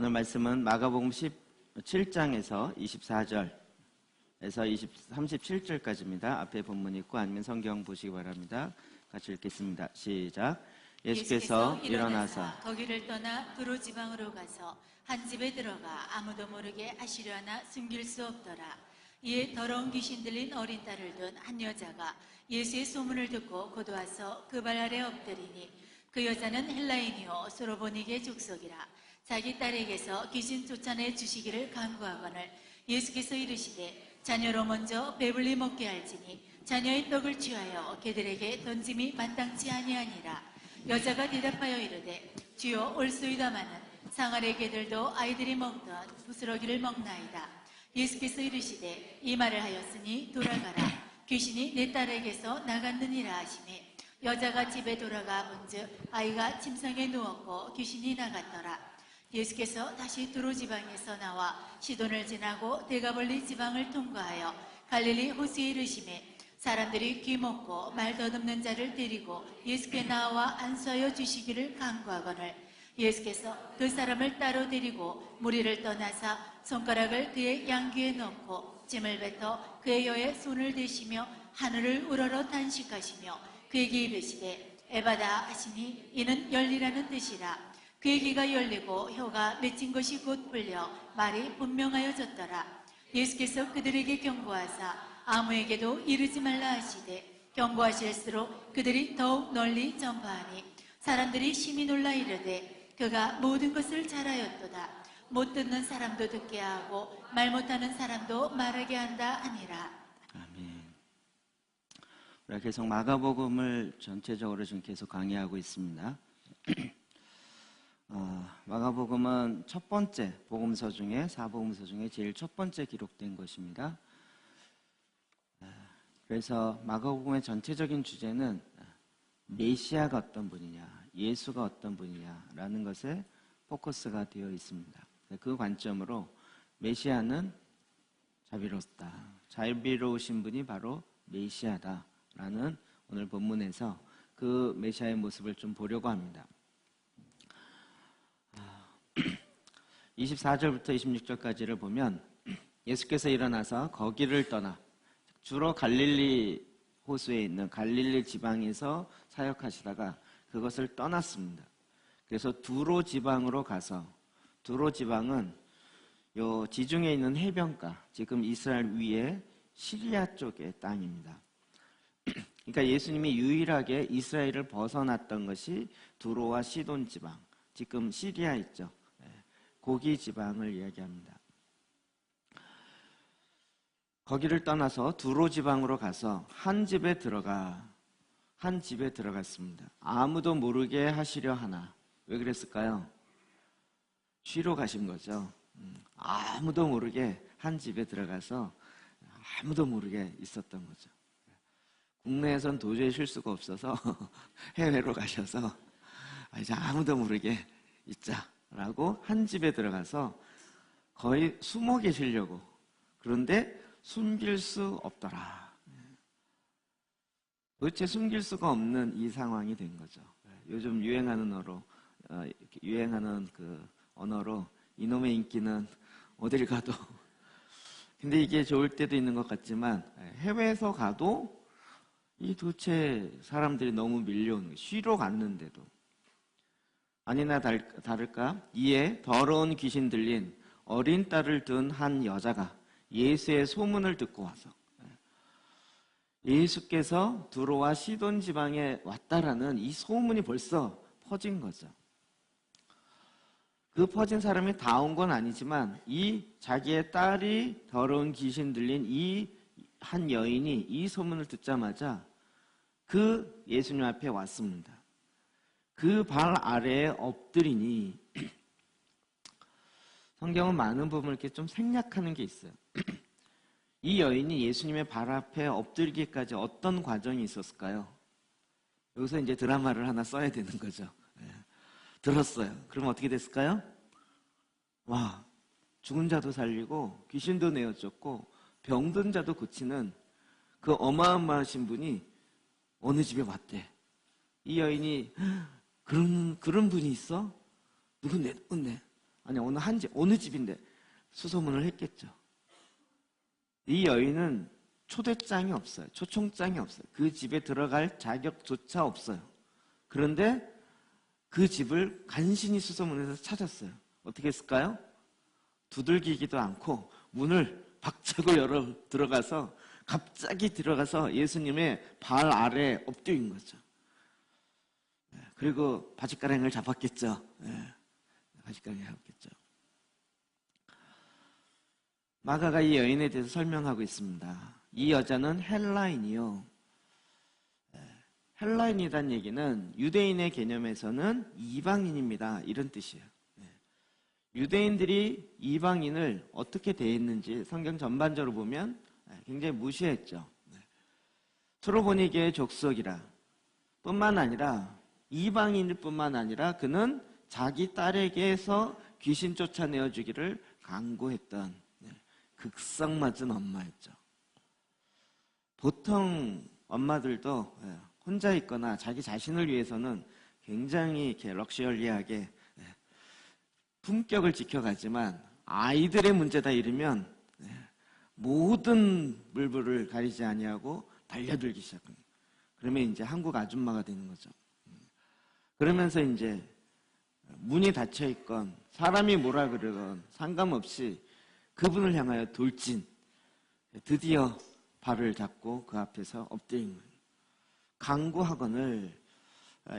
오늘 말씀은 마가복음 17장에서 24절에서 37절까지입니다. 앞에 본문 있고 아니면 성경 보시기 바랍니다. 같이 읽겠습니다. 시작. 예수께서 일어나사 거기를 떠나 두로 지방으로 가서 한 집에 들어가 아무도 모르게 하시려 하나 숨길 수 없더라. 이에 더러운 귀신 들린 어린 딸을 둔 한 여자가 예수의 소문을 듣고 곧 와서 그 발 아래 엎드리니 그 여자는 헬라인이요 소로보니게 족속이라. 자기 딸에게서 귀신 쫓아내 주시기를 간구하거늘 예수께서 이르시되 자녀로 먼저 배불리 먹게 할지니 자녀의 떡을 취하여 그들에게 던짐이 마땅치 아니하니라. 여자가 대답하여 이르되 주여 올소이다마는 상아래 개들도 아이들이 먹던 부스러기를 먹나이다. 예수께서 이르시되 이 말을 하였으니 돌아가라. 귀신이 내 딸에게서 나갔느니라 하시매 여자가 집에 돌아가 본즉 아이가 침상에 누웠고 귀신이 나갔더라. 예수께서 다시 두로 지방에서 나와 시돈을 지나고 데가볼리 지방을 통과하여 갈릴리 호수에 이르시매 사람들이 귀먹고 말 더듬는 자를 데리고 예수께 나와 안수하여 주시기를 간구하거늘 예수께서 그 사람을 따로 데리고 무리를 떠나사 손가락을 그의 양귀에 넣고 짐을 뱉어 그의 혀에 손을 대시며 하늘을 우러러 단식하시며 그에게 이르시되 에바다 하시니 이는 열리라는 뜻이라. 그의 귀가 열리고 혀가 맺힌 것이 곧 풀려 말이 분명하여졌더라. 예수께서 그들에게 경고하사 아무에게도 이르지 말라 하시되 경고하실수록 그들이 더욱 널리 전파하니 사람들이 심히 놀라 이르되 그가 모든 것을 잘하였도다. 못 듣는 사람도 듣게 하고 말 못하는 사람도 말하게 한다 하니라. 아멘. 우리가 계속 마가복음을 전체적으로 지금 계속 강의하고 있습니다. 마가복음은 첫 번째 복음서 중에 사복음서 중에 제일 첫 번째 기록된 것입니다. 그래서 마가복음의 전체적인 주제는 메시아가 어떤 분이냐, 예수가 어떤 분이냐라는 것에 포커스가 되어 있습니다. 그 관점으로 메시아는 자비롭다, 자비로우신 분이 바로 메시아다라는 오늘 본문에서 그 메시아의 모습을 좀 보려고 합니다. 24절부터 26절까지를 보면 예수께서 일어나서 거기를 떠나 주로 갈릴리 호수에 있는 갈릴리 지방에서 사역하시다가 그것을 떠났습니다. 그래서 두로 지방으로 가서 두로 지방은 요 지중해 있는 해변가, 지금 이스라엘 위에 시리아 쪽의 땅입니다. 그러니까 예수님이 유일하게 이스라엘을 벗어났던 것이 두로와 시돈 지방, 지금 시리아 있죠. 고기 지방을 이야기합니다. 거기를 떠나서 두로 지방으로 가서 한 집에 들어갔습니다. 아무도 모르게 하시려 하나. 왜 그랬을까요? 쉬러 가신 거죠. 아무도 모르게 한 집에 들어가서 아무도 모르게 있었던 거죠. 국내에선 도저히 쉴 수가 없어서 해외로 가셔서 이제 아무도 모르게 있자라고 한 집에 들어가서 거의 숨어 계시려고. 그런데 숨길 수 없더라. 도대체 숨길 수가 없는 이 상황이 된 거죠. 요즘 유행하는 그 언어로 이놈의 인기는 어딜 가도. 근데 이게 좋을 때도 있는 것 같지만 해외에서 가도 이 도대체 사람들이 너무 밀려오는 거예요. 쉬러 갔는데도. 아니나 다를까 이에 더러운 귀신 들린 어린 딸을 둔 한 여자가 예수의 소문을 듣고 와서 예수께서 두로와 시돈 지방에 왔다라는 이 소문이 벌써 퍼진 거죠. 그 퍼진 사람이 다 온 건 아니지만 이 자기의 딸이 더러운 귀신 들린 이 한 여인이 이 소문을 듣자마자 그 예수님 앞에 왔습니다. 그 발 아래에 엎드리니 성경은 많은 부분을 이렇게 좀 생략하는 게 있어요. 이 여인이 예수님의 발 앞에 엎드리기까지 어떤 과정이 있었을까요? 여기서 이제 드라마를 하나 써야 되는 거죠. 들었어요. 그럼 어떻게 됐을까요? 와, 죽은 자도 살리고 귀신도 내어쫓고 병든 자도 고치는 그 어마어마하신 분이 어느 집에 왔대. 이 여인이 그런 분이 있어? 누군데? 아니 어느 집인데 수소문을 했겠죠. 이 여인은 초대장이 없어요. 초청장이 없어요. 그 집에 들어갈 자격조차 없어요. 그런데 그 집을 간신히 수소문해서 찾았어요. 어떻게 했을까요? 두들기기도 않고 문을 박차고 열어 들어가서 갑자기 들어가서 예수님의 발 아래 엎드린 거죠. 그리고 바짓가랑이를 잡았겠죠. 바짓가랑이 잡았겠죠. 마가가 이 여인에 대해서 설명하고 있습니다. 이 여자는 헬라인이요. 헬라인이란 얘기는 유대인의 개념에서는 이방인입니다. 이런 뜻이에요. 유대인들이 이방인을 어떻게 대했는지 성경 전반적으로 보면 굉장히 무시했죠. 트로보니게의 족속이라 뿐만 아니라 이방인일 뿐만 아니라 그는 자기 딸에게서 귀신 쫓아내어 주기를 강구했던 극성맞은 엄마였죠. 보통 엄마들도 혼자 있거나 자기 자신을 위해서는 굉장히 이렇게 럭셔리하게 품격을 지켜가지만 아이들의 문제다 이러면 모든 물불을 가리지 아니하고 달려들기 시작합니다. 그러면 이제 한국 아줌마가 되는 거죠. 그러면서 이제 문이 닫혀 있건 사람이 뭐라 그러건 상관없이 그분을 향하여 돌진, 드디어 발을 잡고 그 앞에서 엎드린 거예요. 강구하건을,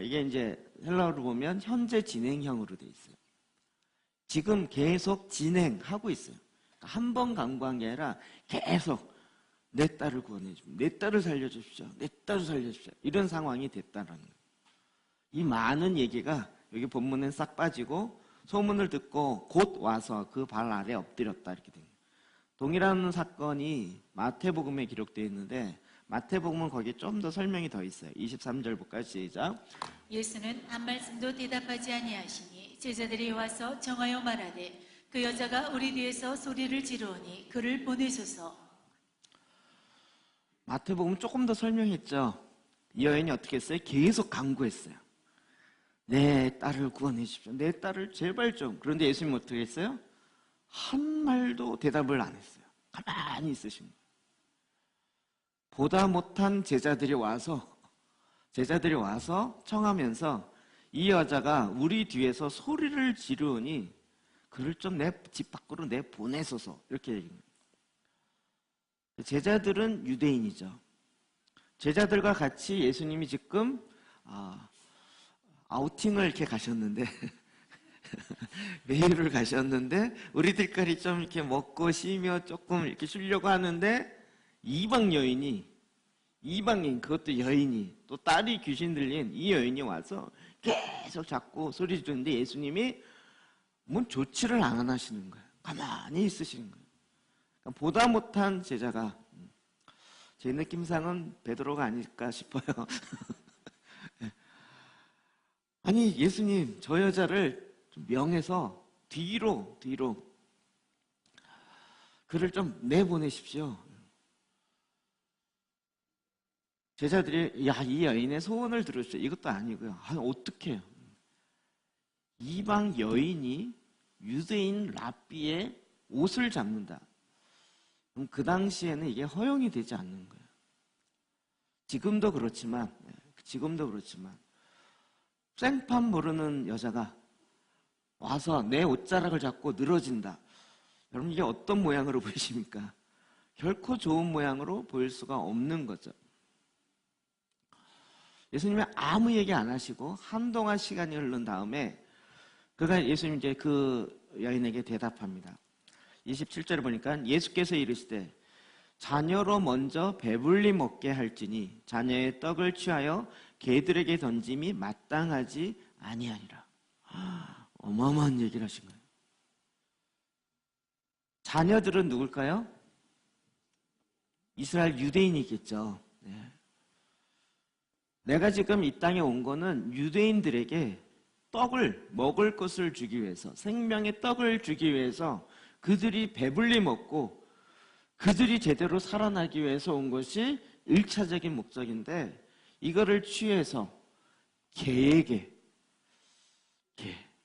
이게 이제 헬라어로 보면 현재 진행형으로 돼 있어요. 지금 계속 진행하고 있어요. 한 번 강구한 게 아니라 계속 내 딸을 구원해 주십시오. 내 딸을 살려주십시오. 내 딸을 살려주십시오. 이런 상황이 됐다라는 거예요. 이 많은 얘기가 여기 본문엔 싹 빠지고 소문을 듣고 곧 와서 그 발 아래 엎드렸다 이렇게 됩니다. 동일한 사건이 마태복음에 기록되어 있는데 마태복음은 거기에 좀 더 설명이 더 있어요. 23절 볼까요? 시작. 예수는 한 말씀도 대답하지 아니하시니 제자들이 와서 정하여 말하되 그 여자가 우리 뒤에서 소리를 지르오니 그를 보내소서. 마태복음 조금 더 설명했죠. 이 여인이 어떻게 했어요? 계속 강구했어요. 내 딸을 구원해 주십시오. 내 딸을 제발 좀. 그런데 예수님은 어떻게 했어요? 한 말도 대답을 안 했어요. 가만히 있으신 거예요. 보다 못한 제자들이 와서 청하면서 이 여자가 우리 뒤에서 소리를 지르니 그를 좀 내 집 밖으로 내보내소서 이렇게 얘기합니다. 제자들은 유대인이죠. 제자들과 같이 예수님이 지금 아우팅을 이렇게 가셨는데 외유를 가셨는데 우리들까지 좀 이렇게 먹고 쉬며 조금 이렇게 쉬려고 하는데 이방인 그것도 여인이 또 딸이 귀신 들린 이 여인이 와서 계속 자꾸 소리 지르는데 예수님이 뭔 조치를 안 하시는 거예요. 가만히 있으시는 거예요. 그러니까 보다 못한 제자가 제 느낌상은 베드로가 아닐까 싶어요. 아니 예수님 저 여자를 좀 명해서 뒤로 그를 좀 내보내십시오. 제자들이 이 여인의 소원을 들으십시오. 이것도 아니고요. 어떻게 해요? 이방 여인이 유대인 랍비의 옷을 잡는다. 그럼 그 당시에는 이게 허용이 되지 않는 거예요. 지금도 그렇지만 생판 모르는 여자가 와서 내 옷자락을 잡고 늘어진다. 여러분 이게 어떤 모양으로 보이십니까? 결코 좋은 모양으로 보일 수가 없는 거죠. 예수님이 아무 얘기 안 하시고 한동안 시간이 흐른 다음에 그가 예수님 이제 그 여인에게 대답합니다. 27절을 보니까 예수께서 이르시되 자녀로 먼저 배불리 먹게 할지니 자녀의 떡을 취하여 개들에게 던짐이 마땅하지 아니하니라. 어마어마한 얘기를 하신 거예요. 자녀들은 누굴까요? 이스라엘 유대인이겠죠. 네. 내가 지금 이 땅에 온 거는 유대인들에게 떡을 먹을 것을 주기 위해서, 생명의 떡을 주기 위해서 그들이 배불리 먹고 그들이 제대로 살아나기 위해서 온 것이 1차적인 목적인데 이거를 취해서 개에게,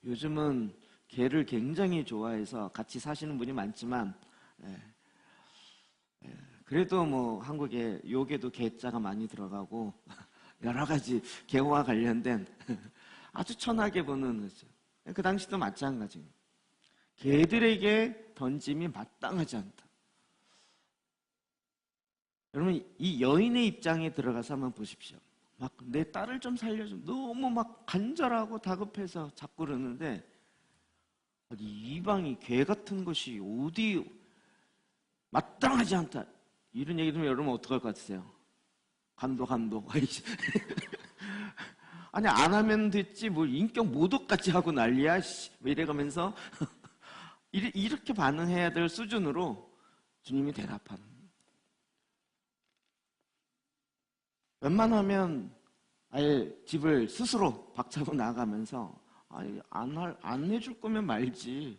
요즘은 개를 굉장히 좋아해서 같이 사시는 분이 많지만, 그래도 뭐 한국에 요게도 개자가 많이 들어가고 여러 가지 개와 관련된 아주 천하게 보는 거죠. 그 당시도 마찬가지입니다. 개들에게 던짐이 마땅하지 않다. 여러분, 이 여인의 입장에 들어가서 한번 보십시오. 막 내 딸을 좀 살려줘. 너무 막 간절하고 다급해서 자꾸 그러는데, 이방이 개 같은 것이 어디 마땅하지 않다. 이런 얘기 들으면 여러분 어떡할 것 같으세요? 감독. 아니, 안 하면 됐지. 뭘 인격 모독까지 하고 난리야. 뭐 이래가면서 이렇게 반응해야 될 수준으로 주님이 대답하는. 웬만하면 아예 집을 스스로 박차고 나가면서 아니, 안 해줄 거면 말지.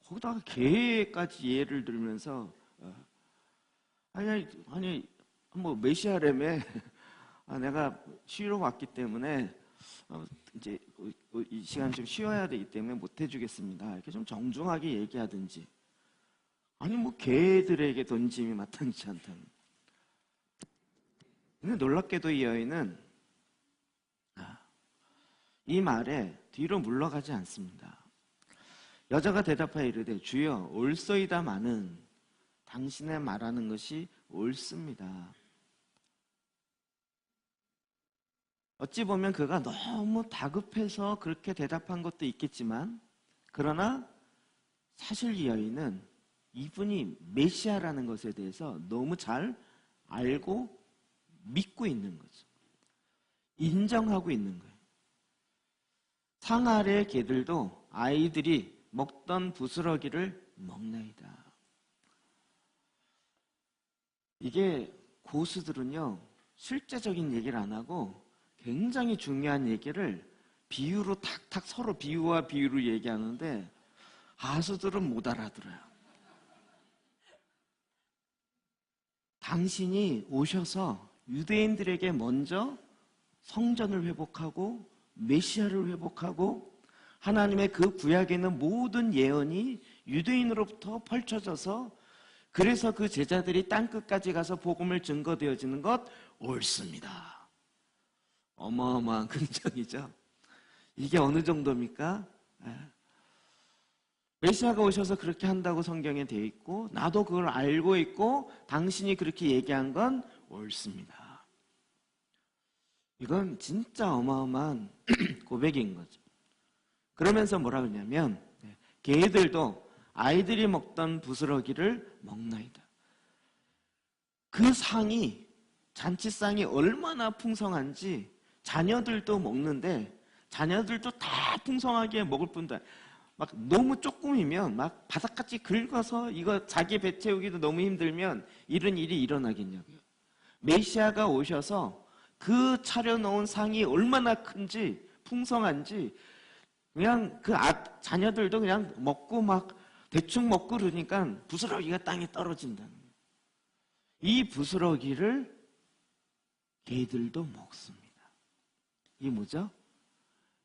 거기다가 개까지 예를 들면서 아니 뭐 메시아라며 내가 쉬러 왔기 때문에 이제 이 시간 좀 쉬어야 되기 때문에 못 해주겠습니다. 이렇게 좀 정중하게 얘기하든지, 아니 뭐 개들에게 던짐이 마땅치 않다는. 근데 놀랍게도 이 여인은 이 말에 뒤로 물러가지 않습니다. 여자가 대답하여 이르되 주여 옳소이다마는 당신의 말하는 것이 옳습니다. 어찌 보면 그가 너무 다급해서 그렇게 대답한 것도 있겠지만, 그러나 사실 이 여인은 이분이 메시아라는 것에 대해서 너무 잘 알고 믿고 있는 거죠. 인정하고 있는 거예요. 상 아래의 개들도 아이들이 먹던 부스러기를 먹나이다. 이게 고수들은요, 실제적인 얘기를 안 하고 굉장히 중요한 얘기를 비유로 탁탁 서로 비유와 비유로 얘기하는데 가수들은 못 알아들어요. 당신이 오셔서 유대인들에게 먼저 성전을 회복하고 메시아를 회복하고 하나님의 그 구약에 있는 모든 예언이 유대인으로부터 펼쳐져서, 그래서 그 제자들이 땅끝까지 가서 복음을 증거되어지는 것 옳습니다. 어마어마한 긍정이죠. 이게 어느 정도입니까? 메시아가 오셔서 그렇게 한다고 성경에 되어 있고, 나도 그걸 알고 있고, 당신이 그렇게 얘기한 건 옳습니다. 이건 진짜 어마어마한 고백인 거죠. 그러면서 뭐라 그러냐면, 개들도 아이들이 먹던 부스러기를 먹나이다. 그 상이, 잔치상이 얼마나 풍성한지 자녀들도 먹는데, 자녀들도 다 풍성하게 먹을 뿐다. 막 너무 조금이면 막 바닥같이 긁어서 이거 자기 배 채우기도 너무 힘들면 이런 일이 일어나겠냐고요. 메시아가 오셔서 그 차려놓은 상이 얼마나 큰지, 풍성한지, 그냥 그 자녀들도 그냥 먹고 막 대충 먹고 그러니까 부스러기가 땅에 떨어진다는 거예요. 이 부스러기를 개들도 먹습니다. 이게 뭐죠?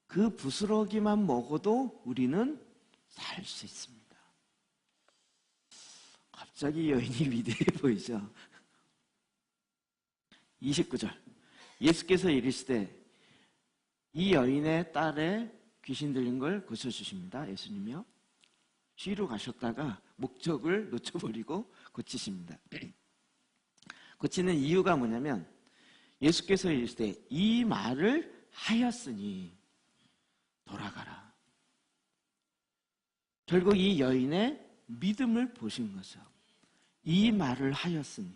그 부스러기만 먹어도 우리는 살 수 있습니다. 갑자기 여인이 위대해 보이죠? 29절. 예수께서 이르시되 이 여인의 딸의 귀신 들린 걸 고쳐주십니다. 예수님이요. 쉬러 가셨다가 목적을 놓쳐버리고 고치십니다. 고치는 이유가 뭐냐면, 예수께서 이르시되 이 말을 하였으니 돌아가라. 결국 이 여인의 믿음을 보신 거죠. 이 말을 하였으니,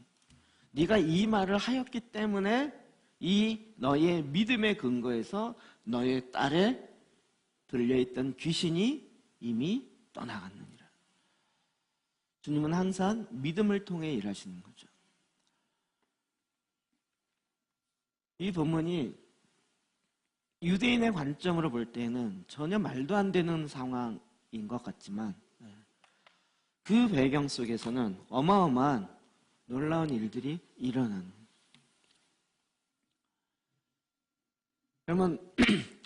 네가 이 말을 하였기 때문에 이 너의 믿음의 근거에서 너의 딸에 들려있던 귀신이 이미 떠나갔느니라. 주님은 항상 믿음을 통해 일하시는 거죠. 이 본문이 유대인의 관점으로 볼 때는 전혀 말도 안 되는 상황인 것 같지만, 그 배경 속에서는 어마어마한 놀라운 일들이 일어나는. 그러면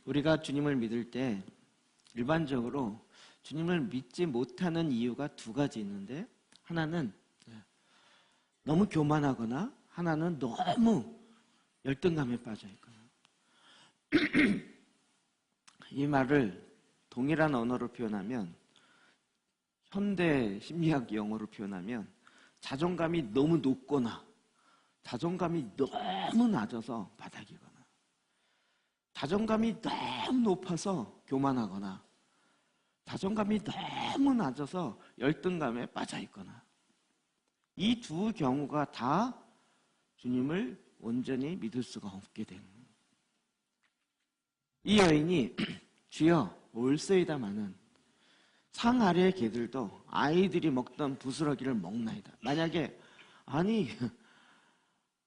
우리가 주님을 믿을 때 일반적으로 주님을 믿지 못하는 이유가 두 가지 있는데, 하나는 너무 교만하거나, 하나는 너무 열등감에 빠져 있거나. 이 말을 동일한 언어로 표현하면, 현대 심리학 용어로 표현하면 자존감이 너무 높거나 자존감이 너무 낮아서 바닥이거나, 자존감이 너무 높아서 교만하거나, 자존감이 너무 낮아서 열등감에 빠져 있거나, 이 두 경우가 다 주님을 온전히 믿을 수가 없게 되는 거예요. 이 여인이 주여 올소이다마는 상 아래의 개들도 아이들이 먹던 부스러기를 먹나이다. 만약에 아니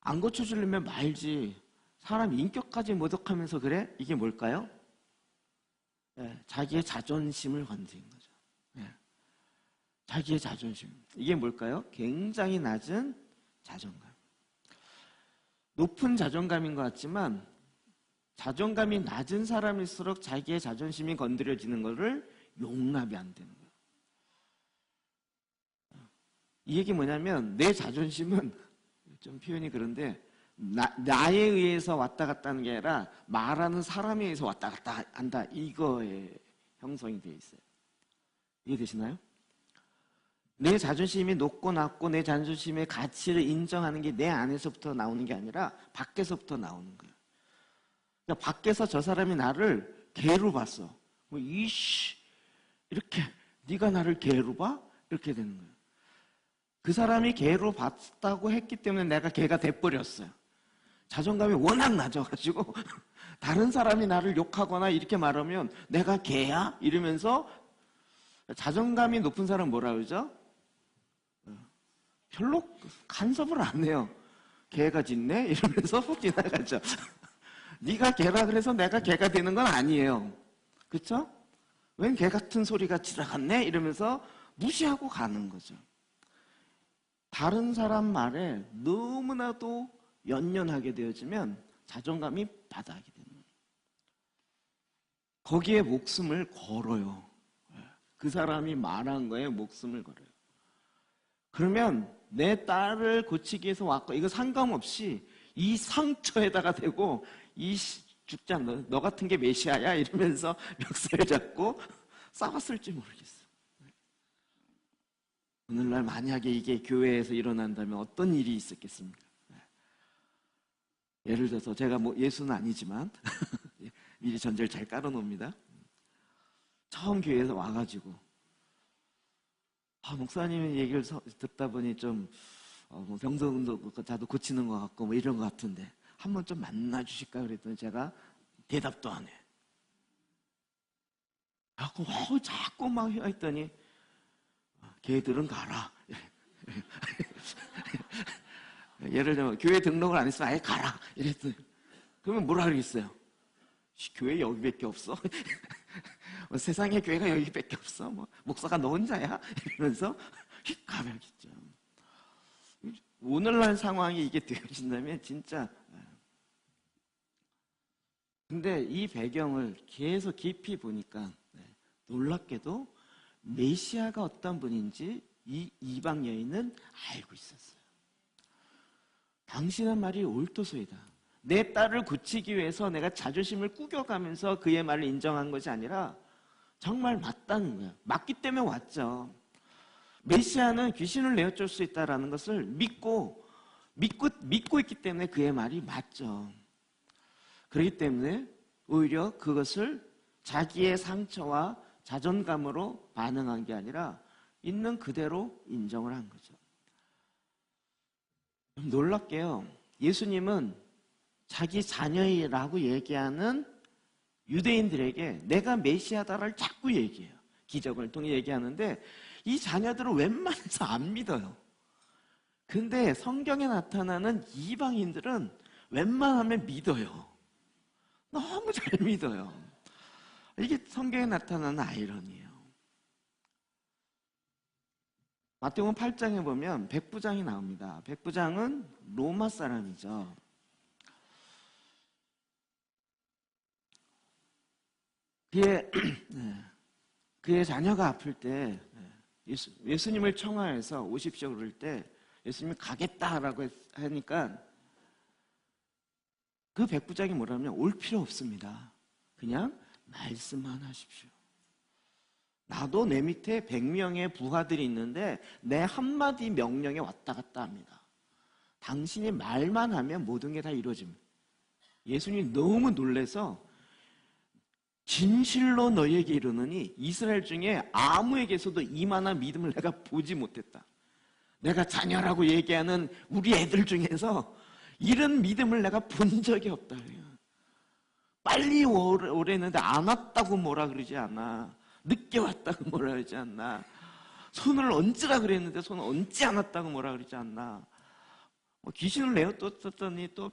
안 고쳐주려면 말지, 사람 인격까지 모독하면서 그래? 이게 뭘까요? 자기의 자존심을 건드린 거죠. 자기의 자존심. 이게 뭘까요? 굉장히 낮은 자존감. 높은 자존감인 것 같지만 자존감이 낮은 사람일수록 자기의 자존심이 건드려지는 것을 용납이 안 되는 거예요. 이 얘기 뭐냐면, 내 자존심은 좀 표현이 그런데 나에 의해서 왔다 갔다 하는 게 아니라 말하는 사람에 의해서 왔다 갔다 한다, 이거에 형성이 되어 있어요. 이해되시나요? 내 자존심이 높고 낮고 내 자존심의 가치를 인정하는 게 내 안에서부터 나오는 게 아니라 밖에서부터 나오는 거예요. 그러니까 밖에서 저 사람이 나를 개로 봤어. 뭐 이씨 이렇게 네가 나를 개로 봐? 이렇게 되는 거예요. 그 사람이 개로 봤다고 했기 때문에 내가 개가 돼버렸어요. 자존감이 워낙 낮아가지고 다른 사람이 나를 욕하거나 이렇게 말하면 내가 개야? 이러면서, 자존감이 높은 사람은 뭐라 그러죠? 별로 간섭을 안 해요. 개가 짖네? 이러면서 훅 지나가죠. 네가 개라 그래서 내가 개가 되는 건 아니에요. 그렇죠? 웬 개 같은 소리가 지나갔네? 이러면서 무시하고 가는 거죠. 다른 사람 말에 너무나도 연연하게 되어지면 자존감이 바닥이 되는 거예요. 거기에 목숨을 걸어요. 그 사람이 말한 거에 목숨을 걸어요. 그러면 내 딸을 고치기 위해서 왔고, 이거 상관없이 이 상처에다가 대고 이 죽자, 너 같은 게 메시아야? 이러면서 멱살 잡고 싸웠을지 모르겠어요. 오늘날 만약에 이게 교회에서 일어난다면 어떤 일이 있었겠습니까? 예를 들어서 제가 뭐 예수는 아니지만 미리 전제를 잘 깔아놓습니다. 처음 교회에서 와가지고 목사님 얘기를 듣다 보니 좀 뭐 병성도 자도 고치는 것 같고 뭐 이런 것 같은데 한번 좀 만나 주실까 그랬더니 제가 대답도 안 해. 자꾸 막 했더니 걔들은 가라. 예를 들면 교회 등록을 안 했으면 아예 가라 이랬더니, 그러면 뭐라 그러겠어요? 교회 여기밖에 없어? 세상에 교회가 여기밖에 없어? 뭐 목사가 너 혼자야? 이러면서 휙 가버리겠죠. 오늘날 상황이 이게 되어진다면 진짜. 근데 이 배경을 계속 깊이 보니까 놀랍게도 메시아가 어떤 분인지 이 이방 여인은 알고 있었어요. 당신의 말이 옳도소이다. 내 딸을 고치기 위해서 내가 자존심을 꾸겨가면서 그의 말을 인정한 것이 아니라 정말 맞다는 거예요. 맞기 때문에 왔죠. 메시아는 귀신을 내어줄 수 있다는 것을 믿고 있기 때문에 그의 말이 맞죠. 그렇기 때문에 오히려 그것을 자기의 상처와 자존감으로 반응한 게 아니라 있는 그대로 인정을 한 거죠. 놀랍게요. 예수님은 자기 자녀라고 얘기하는 유대인들에게 내가 메시아다를 자꾸 얘기해요. 기적을 통해 얘기하는데 이 자녀들은 웬만해서 안 믿어요. 근데 성경에 나타나는 이방인들은 웬만하면 믿어요. 너무 잘 믿어요. 이게 성경에 나타나는 아이러니예요. 마태복음 8장에 보면 백부장이 나옵니다. 백부장은 로마 사람이죠. 그의 자녀가 아플 때 예수님을 청하해서 오십시오 그럴 때 예수님이 가겠다라고 하니까 그 백부장이 뭐라면 올 필요 없습니다. 그냥 말씀만 하십시오. 나도 내 밑에 100명의 부하들이 있는데 내 한마디 명령에 왔다 갔다 합니다. 당신이 말만 하면 모든 게 다 이루어집니다. 예수님이 너무 놀라서 진실로 너희에게 이르노니 이스라엘 중에 아무에게서도 이만한 믿음을 내가 보지 못했다. 내가 자녀라고 얘기하는 우리 애들 중에서 이런 믿음을 내가 본 적이 없다. 빨리 오래는데 안 왔다고 뭐라 그러지 않아. 늦게 왔다고 뭐라 그러지 않나. 손을 얹으라 그랬는데 손을 얹지 않았다고 뭐라 그러지 않나. 귀신을 내쫓았더니 또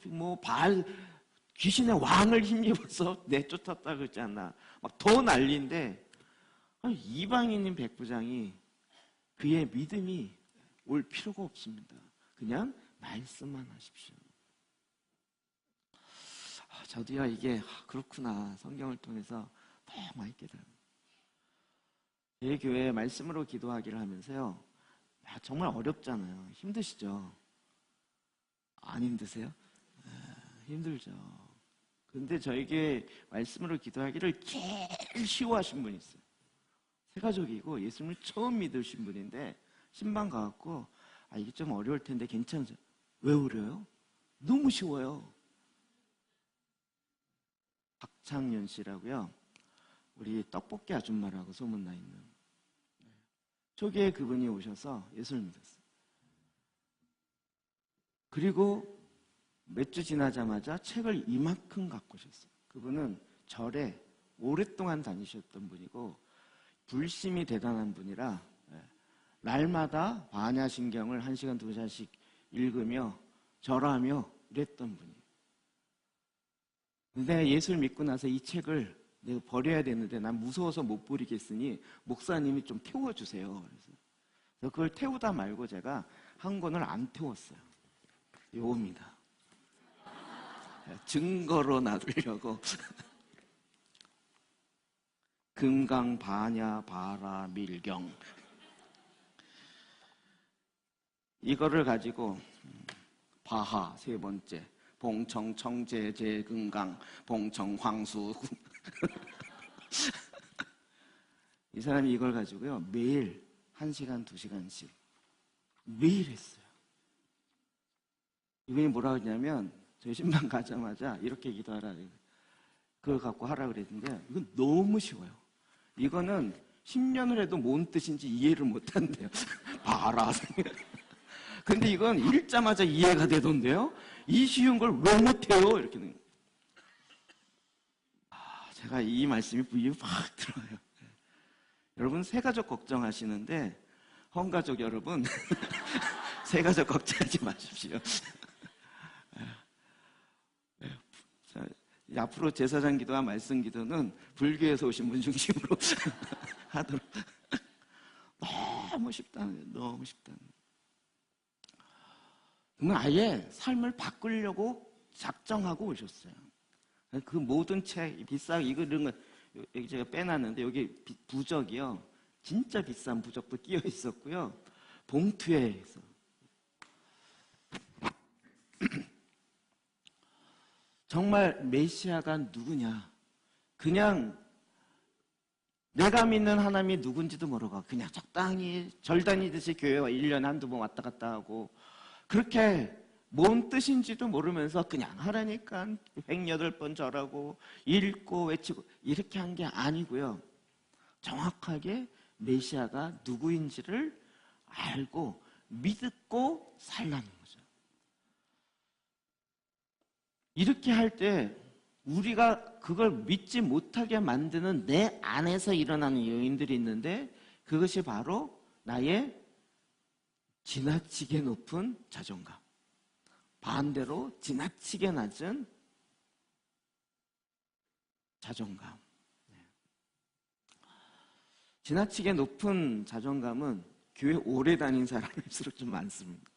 귀신의 왕을 힘입어서 내쫓았다 그러지 않나. 막 더 난리인데 이방인인 백부장이 그의 믿음이 올 필요가 없습니다. 그냥 말씀만 하십시오. 저도요 이게 그렇구나 성경을 통해서 너무 많이 깨달아요. 제 교회에 말씀으로 기도하기를 하면서요 정말 어렵잖아요. 힘드시죠? 안 힘드세요? 힘들죠. 근데 저에게 말씀으로 기도하기를 제일 쉬워하신 분이 있어요. 세 가족이고 예수님을 처음 믿으신 분인데 신방 가갖고 이게 좀 어려울 텐데 괜찮으세요? 왜 어려워요? 너무 쉬워요. 박창윤 씨라고요. 우리 떡볶이 아줌마라고 소문나 있는 초기에 그분이 오셔서 예수를 믿었어요. 그리고 몇 주 지나자마자 책을 이만큼 갖고 오셨어요. 그분은 절에 오랫동안 다니셨던 분이고 불심이 대단한 분이라 날마다 반야신경을 1시간 2시간씩 읽으며 절하며 이랬던 분이에요. 근데 예수를 믿고 나서 이 책을 내가 버려야 되는데 난 무서워서 못 버리겠으니 목사님이 좀 태워주세요. 그래서 그걸 태우다 말고 제가 한 권을 안 태웠어요. 요겁니다. 증거로 놔두려고. 금강 반야 바라 밀경 이거를 가지고 바하 세 번째 봉청 청제 제금강 봉청 황수 이 사람이 이걸 가지고요 매일 1시간 2시간씩 매일 했어요. 이분이 뭐라고 했냐면 저희 신방 가자마자 이렇게 기도하라 그걸 갖고 하라 그랬는데 이건 너무 쉬워요. 이거는 10년을 해도 뭔 뜻인지 이해를 못한대요. 봐라. 근데 이건 읽자마자 이해가 되던데요. 이 쉬운 걸 왜 못해요? 이렇게. 제가 이 말씀이 부입이 확 들어요. 여러분 새가족 걱정하시는데 험가족 여러분 새가족 걱정하지 마십시오. 앞으로 제사장 기도와 말씀 기도는 불교에서 오신 분 중심으로 하도록. 너무 쉽다는 거예요. 너무 쉽다는 거예요. 그러면 아예 삶을 바꾸려고 작정하고 오셨어요. 그 모든 책, 이거 이런 거 여기 제가 빼놨는데 여기 부적이요. 진짜 비싼 부적도 끼어 있었고요. 봉투에 있어. 정말 메시아가 누구냐? 그냥 내가 믿는 하나님이 누군지도 모르고 그냥 적당히 절 다니듯이 교회와 1년에 한두 번 왔다 갔다 하고 그렇게 뭔 뜻인지도 모르면서 그냥 하라니까 108번 절하고 읽고 외치고 이렇게 한 게 아니고요. 정확하게 메시아가 누구인지를 알고 믿고 살라는 거죠. 이렇게 할 때 우리가 그걸 믿지 못하게 만드는 내 안에서 일어나는 요인들이 있는데 그것이 바로 나의 지나치게 높은 자존감, 반대로 지나치게 낮은 자존감. 지나치게 높은 자존감은 교회 오래 다닌 사람일수록 좀 많습니다.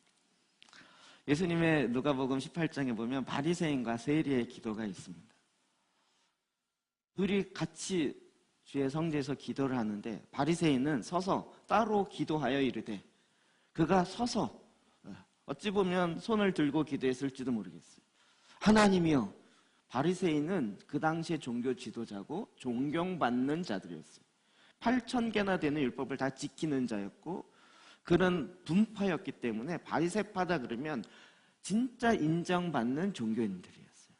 예수님의 누가복음 18장에 보면 바리새인과 세리의 기도가 있습니다. 둘이 같이 주의 성지에서 기도를 하는데 바리새인은 서서 따로 기도하여 이르되, 그가 서서 어찌 보면 손을 들고 기도했을지도 모르겠어요. 하나님이여. 바리새인은 그 당시의 종교 지도자고 존경받는 자들이었어요. 8,000개나 되는 율법을 다 지키는 자였고 그런 분파였기 때문에 바리새파다 그러면 진짜 인정받는 종교인들이었어요.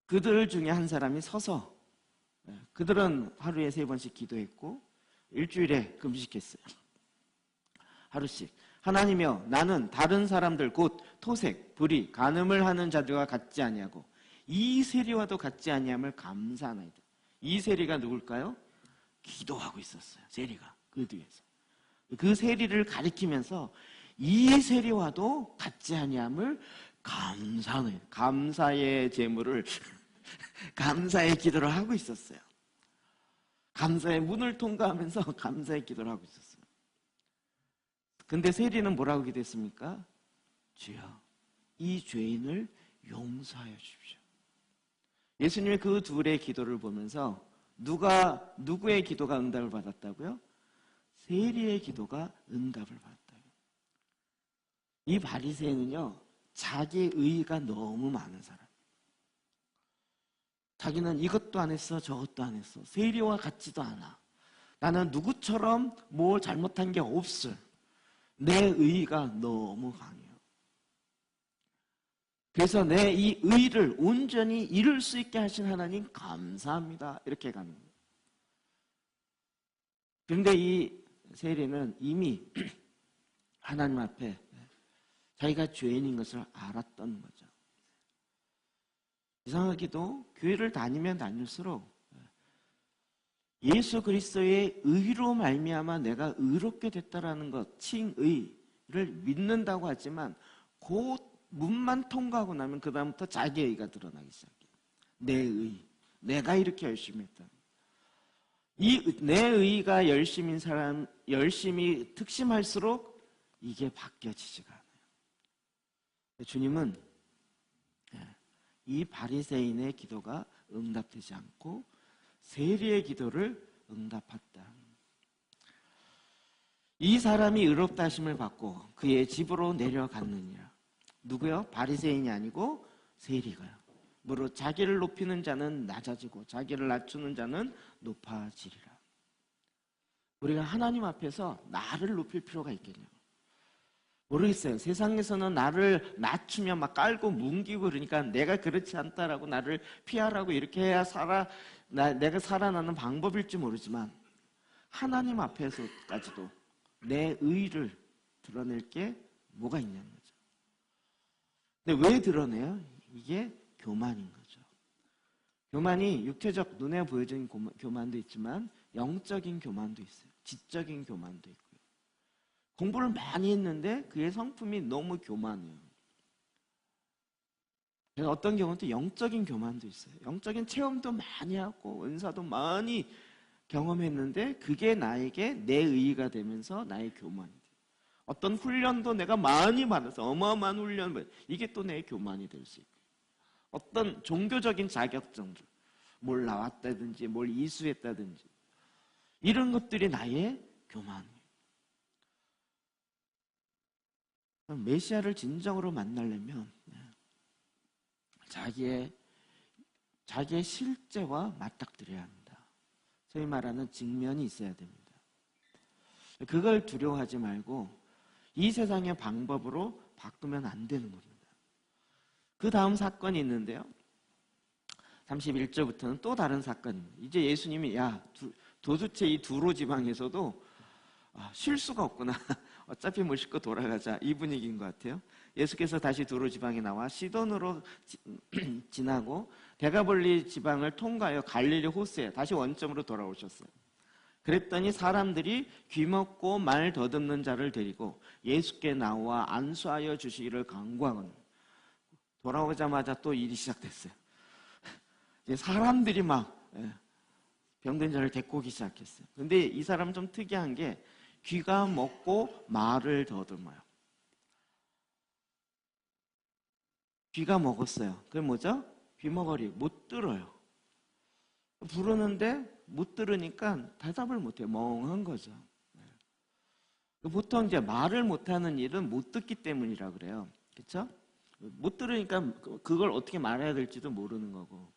그들 중에 한 사람이 서서, 그들은 하루에 3번씩 기도했고 일주일에 금식했어요. 하루씩. 하나님이여, 나는 다른 사람들 곧 토색, 불의, 간음을 하는 자들과 같지 아니하고 이 세리와도 같지 아니함을 감사하나이다. 이 세리가 누굴까요? 기도하고 있었어요. 세리가 그 뒤에서. 그 세리를 가리키면서 이 세리와도 같지 아니함을 감사하나이다. 감사의 제물을 감사의 기도를 하고 있었어요. 감사의 문을 통과하면서 감사의 기도를 하고 있었어요. 근데 세리는 뭐라고 기도했습니까? 주여, 이 죄인을 용서하여 주십시오. 예수님이 그 둘의 기도를 보면서 누구의 기도가 응답을 받았다고요? 세리의 기도가 응답을 받았다고요. 이 바리새인은요, 자기 의의가 너무 많은 사람. 자기는 이것도 안 했어, 저것도 안 했어. 세리와 같지도 않아. 나는 누구처럼 뭘 잘못한 게 없어. 내 의의가 너무 강해요. 그래서 내 이 의의를 온전히 이룰 수 있게 하신 하나님 감사합니다. 이렇게 가는 거예요. 그런데 이 세리는 이미 하나님 앞에 자기가 죄인인 것을 알았던 거죠. 이상하게도 교회를 다니면 다닐수록 예수 그리스도의 의로 말미암아 내가 의롭게 됐다라는 것, 칭의를 믿는다고 하지만 그 문만 통과하고 나면 그 다음부터 자기의 의가 드러나기 시작해요. 내 의, 내가 이렇게 열심히 했다. 내 의가 열심인 사람, 열심히 특심할수록 이게 바뀌어지지가 않아요. 주님은 이 바리새인의 기도가 응답되지 않고 세리의 기도를 응답했다. 이 사람이 의롭다 하심을 받고 그의 집으로 내려갔느니라. 누구요? 바리새인이 아니고 세리가요. 무릇 자기를 높이는 자는 낮아지고 자기를 낮추는 자는 높아지리라. 우리가 하나님 앞에서 나를 높일 필요가 있겠냐고. 모르겠어요. 세상에서는 나를 낮추면 막 깔고 뭉기고 그러니까 내가 그렇지 않다라고 나를 피하라고 이렇게 해야 내가 살아나는 방법일지 모르지만 하나님 앞에서까지도 내 의를 드러낼 게 뭐가 있냐는 거죠. 근데 왜 드러내요? 이게 교만인 거죠. 교만이 육체적 눈에 보여지는 교만도 있지만 영적인 교만도 있어요. 지적인 교만도 있고요. 공부를 많이 했는데 그의 성품이 너무 교만해요. 그래서 어떤 경우는 또 영적인 교만도 있어요. 영적인 체험도 많이 하고 은사도 많이 경험했는데 그게 나에게 내 의의가 되면서 나의 교만이 돼요. 어떤 훈련도 내가 많이 받아서 어마어마한 훈련, 이게 또 내 교만이 될 수 있고, 어떤 종교적인 자격증들, 뭘 나왔다든지 뭘 이수했다든지 이런 것들이 나의 교만이에요. 메시아를 진정으로 만나려면 자기의 실제와 맞닥뜨려야 합니다. 소위 말하는 직면이 있어야 됩니다. 그걸 두려워하지 말고 이 세상의 방법으로 바꾸면 안 되는 겁니다. 그 다음 사건이 있는데요. 31절부터는 또 다른 사건입니다. 이제 예수님이 도두채 이 두로 지방에서도 쉴 수가 없구나. 어차피 못 싣고 돌아가자. 이 분위기인 것 같아요. 예수께서 다시 두로 지방에 나와 시돈으로 지나고 데가볼리 지방을 통과하여 갈릴리 호수에 다시 원점으로 돌아오셨어요. 그랬더니 사람들이 귀먹고 말 더듬는 자를 데리고 예수께 나와 안수하여 주시기를 간구하거늘. 돌아오자마자 또 일이 시작됐어요. 이제 사람들이 막 병든 자를 데리고 오기 시작했어요. 근데 이 사람은 좀 특이한 게 귀가 먹고 말을 더듬어요. 귀가 먹었어요. 그게 뭐죠? 귀머거리, 못 들어요. 부르는데 못 들으니까 대답을 못해요. 멍한 거죠. 보통 이제 말을 못하는 일은 못 듣기 때문이라 그래요. 그렇죠? 못 들으니까 그걸 어떻게 말해야 될지도 모르는 거고.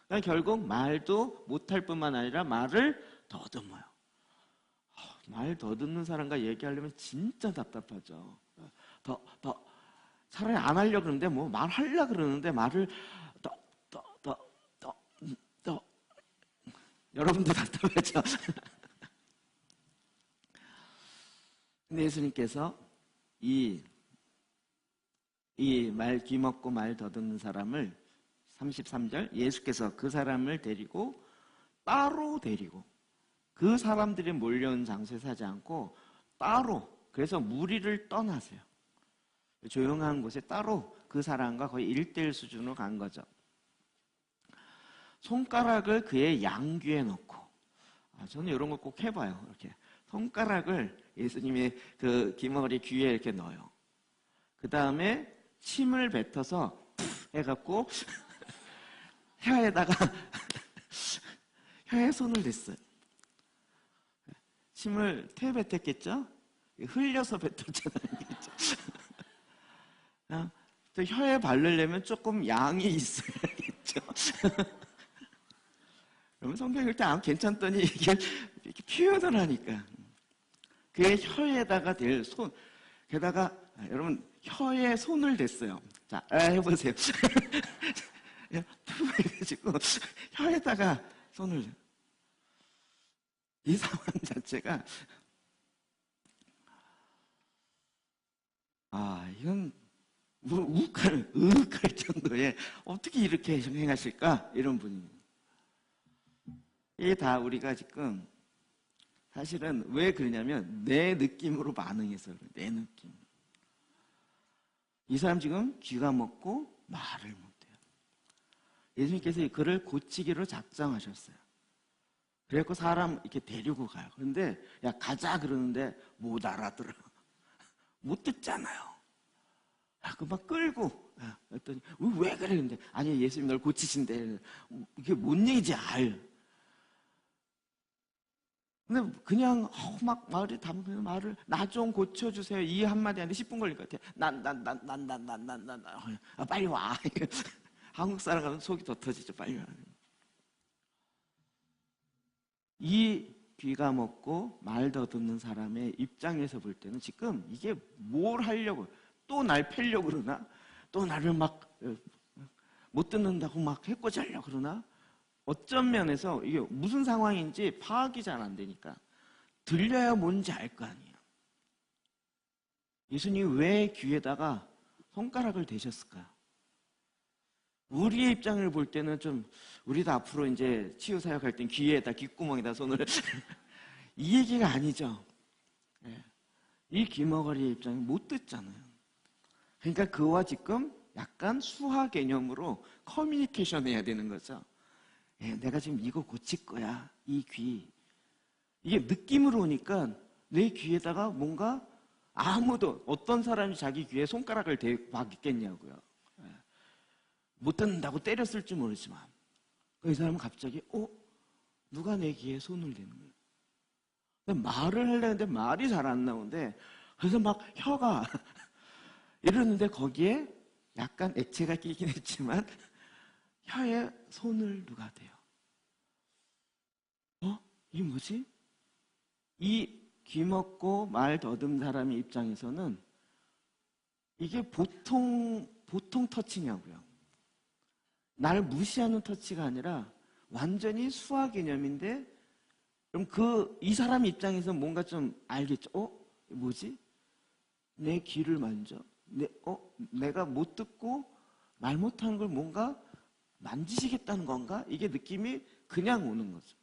그러니까 결국 말도 못할 뿐만 아니라 말을 더듬어요. 말 더듬는 사람과 얘기하려면 진짜 답답하죠. 차라리 안 하려고 그러는데 뭐 말하려고 그러는데 말을 더 여러분도 답답하죠. 근데 예수님께서 이 말 귀먹고 말 더듬는 사람을 33절 예수께서 그 사람을 따로 데리고 그 사람들이 몰려온 장소에 사지 않고 따로 그래서 무리를 떠나세요. 조용한 곳에 따로 그 사람과 거의 1:1 수준으로 간 거죠. 손가락을 그의 양귀에 넣고 저는 이런 거 꼭 해봐요. 이렇게 손가락을 예수님의 그 귀머거리 귀에 이렇게 넣어요. 그 다음에 침을 뱉어서 해갖고 혀에다가 혀에 손을 댔어요. 침을 퇴 뱉었겠죠? 흘려서 뱉었잖아요. 또 혀에 바르려면 조금 양이 있어야겠죠. 그러면 성경 읽을 때 괜찮더니 이게 이렇게 표현을 하니까 그의 혀에다가 댈 손, 게다가 여러분 혀에 손을 댔어요. 자, 해보세요. 해가지고 혀에다가 손을 이 상황 자체가 이건 의혹할 정도의 어떻게 이렇게 행하실까 이런 분입니다. 이게 다 우리가 지금 사실은 왜 그러냐면 내 느낌으로 반응해서 그래요. 내 느낌. 이 사람 지금 귀가 먹고 말을 못해요. 예수님께서 그를 고치기로 작정하셨어요. 그래서 사람 이렇게 데리고 가요. 그런데 야 가자 그러는데 못 알아들어. 못 듣잖아요. 막 끌고 했더니 왜 그래? 근데 아니 예수님 널 고치신대. 이게 뭔 얘기지 알. 근데 그냥 막 말을 담으면 말을 나 좀 고쳐주세요. 이 한마디 하는데 10분 걸릴 것 같아. 빨리 와. 한국 사람 가면 속이 더 터지죠. 빨리 와. 이 귀가 먹고 말 더듬는 사람의 입장에서 볼 때는 지금 이게 뭘 하려고 또 날 패려고 그러나 또 나를 막 못 듣는다고 막 해코지 하려고 그러나 어떤 면에서 이게 무슨 상황인지 파악이 잘 안 되니까 들려야 뭔지 알 거 아니에요. 예수님이 왜 귀에다가 손가락을 대셨을까요? 우리의 입장을 볼 때는 좀 우리도 앞으로 이제 치유 사역할 땐 귀에다 귓구멍에다 손을 이 얘기가 아니죠. 이 귀머거리의 입장이 못 듣잖아요. 그러니까 그와 지금 약간 수화 개념으로 커뮤니케이션 해야 되는 거죠. 내가 지금 이거 고칠 거야. 이 귀. 이게 느낌으로 오니까 내 귀에다가 뭔가 아무도 어떤 사람이 자기 귀에 손가락을 대고 박겠냐고요. 못 듣는다고 때렸을지 모르지만 이 사람은 갑자기 누가 내 귀에 손을 대는 거예요. 말을 하려는데 말이 잘 안 나오는데 그래서 막 혀가 이러는데 거기에 약간 액체가 끼긴 했지만 혀에 손을 누가 대요? 이게 뭐지? 이 귀먹고 말 더듬 사람의 입장에서는 이게 보통 터치냐고요. 날 무시하는 터치가 아니라 완전히 수화 개념인데 그럼 이 사람 입장에서 뭔가 좀 알겠죠? 뭐지? 내 귀를 만져. 내가 못 듣고 말 못하는 걸 뭔가 만지시겠다는 건가? 이게 느낌이 그냥 오는 거죠.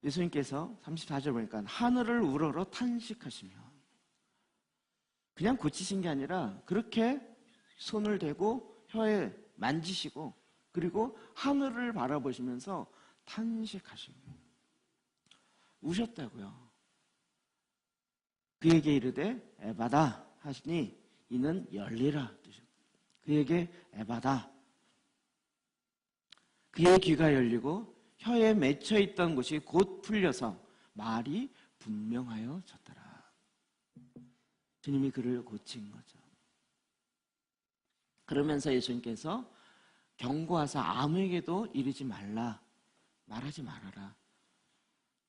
예수님께서 34절 보니까 하늘을 우러러 탄식하시며 그냥 고치신 게 아니라 그렇게 손을 대고 혀에 만지시고 그리고 하늘을 바라보시면서 탄식하시며 우셨다고요. 그에게 이르되 에바다 하시니 이는 열리라. 그에게 에바다. 그의 귀가 열리고 혀에 맺혀 있던 것이 곧 풀려서 말이 분명하여졌더라. 주님이 그를 고친 거죠. 그러면서 예수님께서 경고하사 아무에게도 이르지 말라, 말하지 말아라.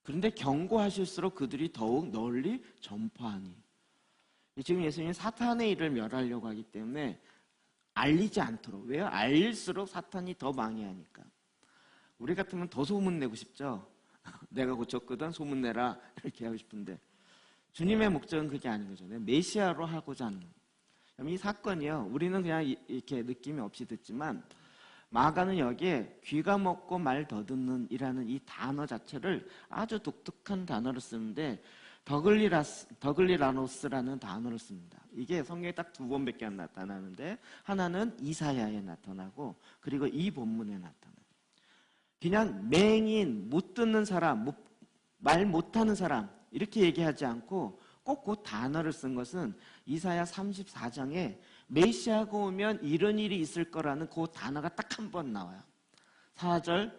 그런데 경고하실수록 그들이 더욱 널리 전파하니. 지금 예수님이 사탄의 일을 멸하려고 하기 때문에 알리지 않도록. 왜요? 알릴수록 사탄이 더 망해하니까. 우리 같으면 더 소문내고 싶죠. 내가 고쳤거든, 소문내라, 이렇게 하고 싶은데 주님의 목적은 그게 아닌 거죠. 메시아로 하고자 하는. 이 사건이요, 우리는 그냥 이렇게 느낌이 없이 듣지만 마가는 여기에 귀가 먹고 말 더듬는 이라는 이 단어 자체를 아주 독특한 단어로 쓰는데 더글리라노스라는 단어를 씁니다. 이게 성경에 딱 두 번밖에 안 나타나는데 하나는 이사야에 나타나고 그리고 이 본문에 나타나요. 그냥 맹인, 못 듣는 사람, 말 못하는 사람 이렇게 얘기하지 않고 꼭 그 단어를 쓴 것은 이사야 34장에 메시아가 오면 이런 일이 있을 거라는 그 단어가 딱 한 번 나와요. 4절,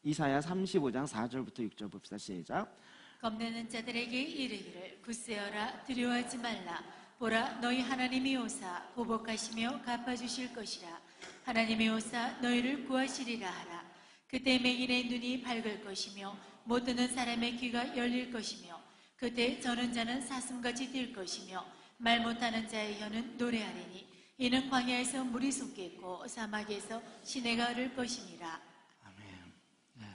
이사야 35장 4절부터 6절 봅시다. 시작. 겁내는 자들에게 이르기를 굳세어라, 두려워하지 말라. 보라, 너희 하나님이 오사 보복하시며 갚아주실 것이라. 하나님이 오사 너희를 구하시리라 하라. 그때 맹인의 눈이 밝을 것이며 못 듣는 사람의 귀가 열릴 것이며 그때 저는 자는 사슴같이 뛸 것이며 말 못하는 자의 혀는 노래하리니 이는 광야에서 물이 솟겠고 사막에서 시내가 흐를 것이니라. 아멘. 네.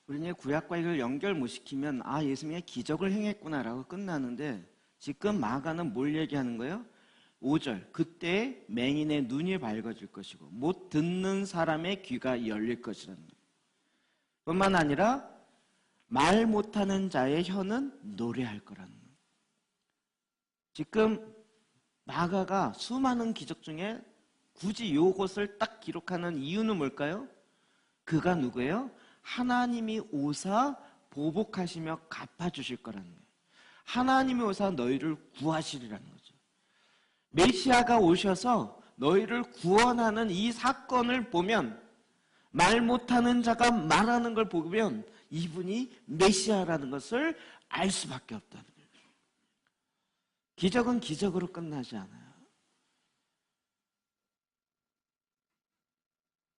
우리는 구약과 이걸 연결 못 시키면 예수님이 기적을 행했구나라고 끝나는데 지금 마가는 뭘 얘기하는 거예요? 5절, 그때 맹인의 눈이 밝아질 것이고 못 듣는 사람의 귀가 열릴 것이라는 거예요. 뿐만 아니라 말 못하는 자의 혀는 노래할 거라는 거예요. 지금 마가가 수많은 기적 중에 굳이 이것을 딱 기록하는 이유는 뭘까요? 그가 누구예요? 하나님이 오사 보복하시며 갚아주실 거라는 거예요. 하나님이 오사 너희를 구하시리라는 거죠. 메시아가 오셔서 너희를 구원하는 이 사건을 보면, 말 못하는 자가 말하는 걸 보면 이분이 메시아라는 것을 알 수밖에 없다는 거예요. 기적은 기적으로 끝나지 않아요.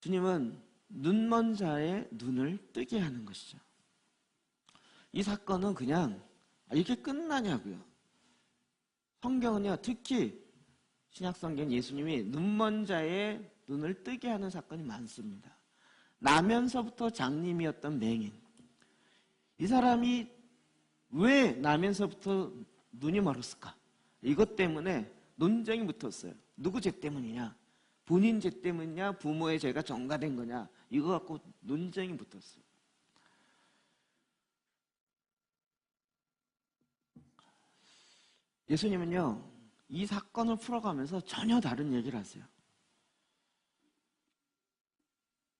주님은 눈먼 자의 눈을 뜨게 하는 것이죠. 이 사건은 그냥 이렇게 끝나냐고요. 성경은요, 특히 신약성경 예수님이 눈먼 자의 눈을 뜨게 하는 사건이 많습니다. 나면서부터 장님이었던 맹인, 이 사람이 왜 나면서부터 눈이 멀었을까? 이것 때문에 논쟁이 붙었어요. 누구 죄 때문이냐? 본인 죄 때문이냐? 부모의 죄가 전가된 거냐? 이거 갖고 논쟁이 붙었어요. 예수님은요, 이 사건을 풀어가면서 전혀 다른 얘기를 하세요.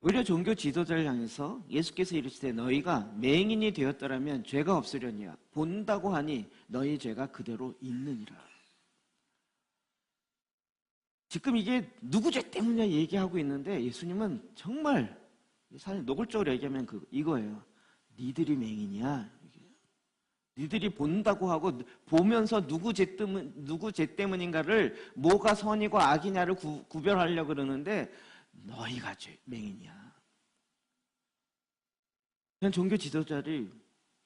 오히려 종교 지도자를 향해서 예수께서 이르시되 너희가 맹인이 되었더라면 죄가 없으려니와 본다고 하니 너희 죄가 그대로 있느니라. 지금 이게 누구 죄 때문에 얘기하고 있는데 예수님은 정말 사실 노골적으로 얘기하면 이거예요. 니들이 맹인이야. 니들이 본다고 하고 보면서 누구 죄 때문인가를 뭐가 선이고 악이냐를 구별하려고 그러는데 너희가 맹인이야. 그냥 종교 지도자들이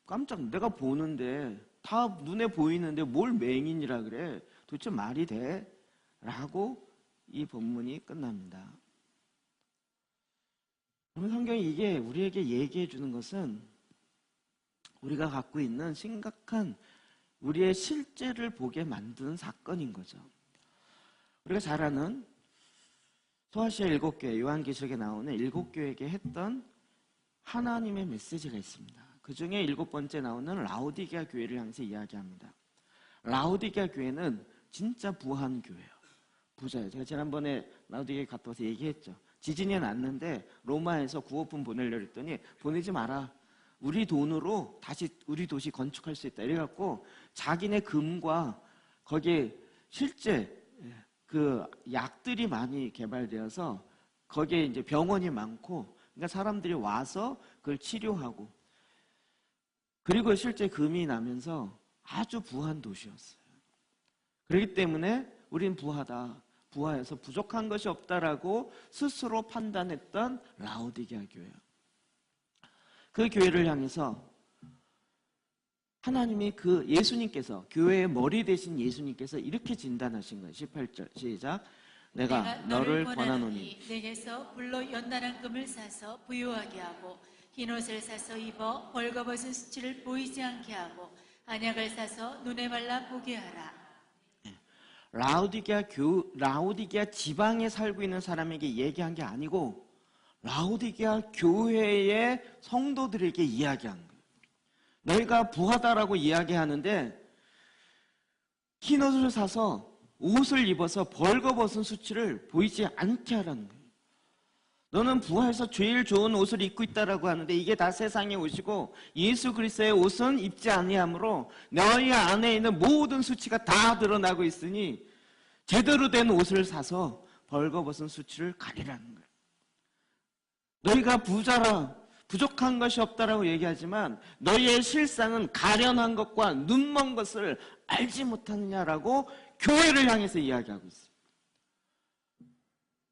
깜짝, 내가 보는데 다 눈에 보이는데 뭘 맹인이라 그래? 도대체 말이 돼? 라고 이 본문이 끝납니다. 그러면 성경이 이게 우리에게 얘기해 주는 것은 우리가 갖고 있는 심각한 우리의 실제를 보게 만드는 사건인 거죠. 우리가 잘 아는 소아시아 7교회, 요한계시록에 나오는 7교회에게 했던 하나님의 메시지가 있습니다. 그 중에 7번째 나오는 라오디게아 교회를 향해서 이야기합니다. 라오디게아 교회는 진짜 부한 교회예요. 부자예요. 제가 지난번에 라오디게아 갔다 와서 얘기했죠. 지진이 났는데 로마에서 구호품 보내려고 했더니 보내지 마라. 우리 돈으로 다시 우리 도시 건축할 수 있다. 이래갖고 자기네 금과 거기에 실제 그 약들이 많이 개발되어서 거기에 이제 병원이 많고 그러니까 사람들이 와서 그걸 치료하고, 그리고 실제 금이 나면서 아주 부한 도시였어요. 그렇기 때문에 우린 부하다, 부하여서 부족한 것이 없다라고 스스로 판단했던 라오디게아 교회예요. 그 교회를 향해서 하나님이 예수님께서, 교회의 머리 되신 예수님께서 이렇게 진단하신 거예요. 18절 시작. 내가 너를 권하노니 내게서 불로 연단한 금을 사서 부유하게 하고 흰옷을 사서 입어 벌거벗은 수치를 보이지 않게 하고 안약을 사서 눈에 발라 보게 하라. 라오디게아 지방에 살고 있는 사람에게 얘기한 게 아니고 라오디게아 교회의 성도들에게 이야기한 거예요. 너희가 부하다라고 이야기하는데 흰옷을 사서 옷을 입어서 벌거벗은 수치를 보이지 않게 하라는 거예요. 너는 부하에서 제일 좋은 옷을 입고 있다라고 하는데 이게 다 세상의 옷이고 예수 그리스도의 옷은 입지 아니하므로 너희 안에 있는 모든 수치가 다 드러나고 있으니 제대로 된 옷을 사서 벌거벗은 수치를 가리라는 거예요. 너희가 부자라 부족한 것이 없다라고 얘기하지만 너희의 실상은 가련한 것과 눈먼 것을 알지 못하느냐라고 교회를 향해서 이야기하고 있어요.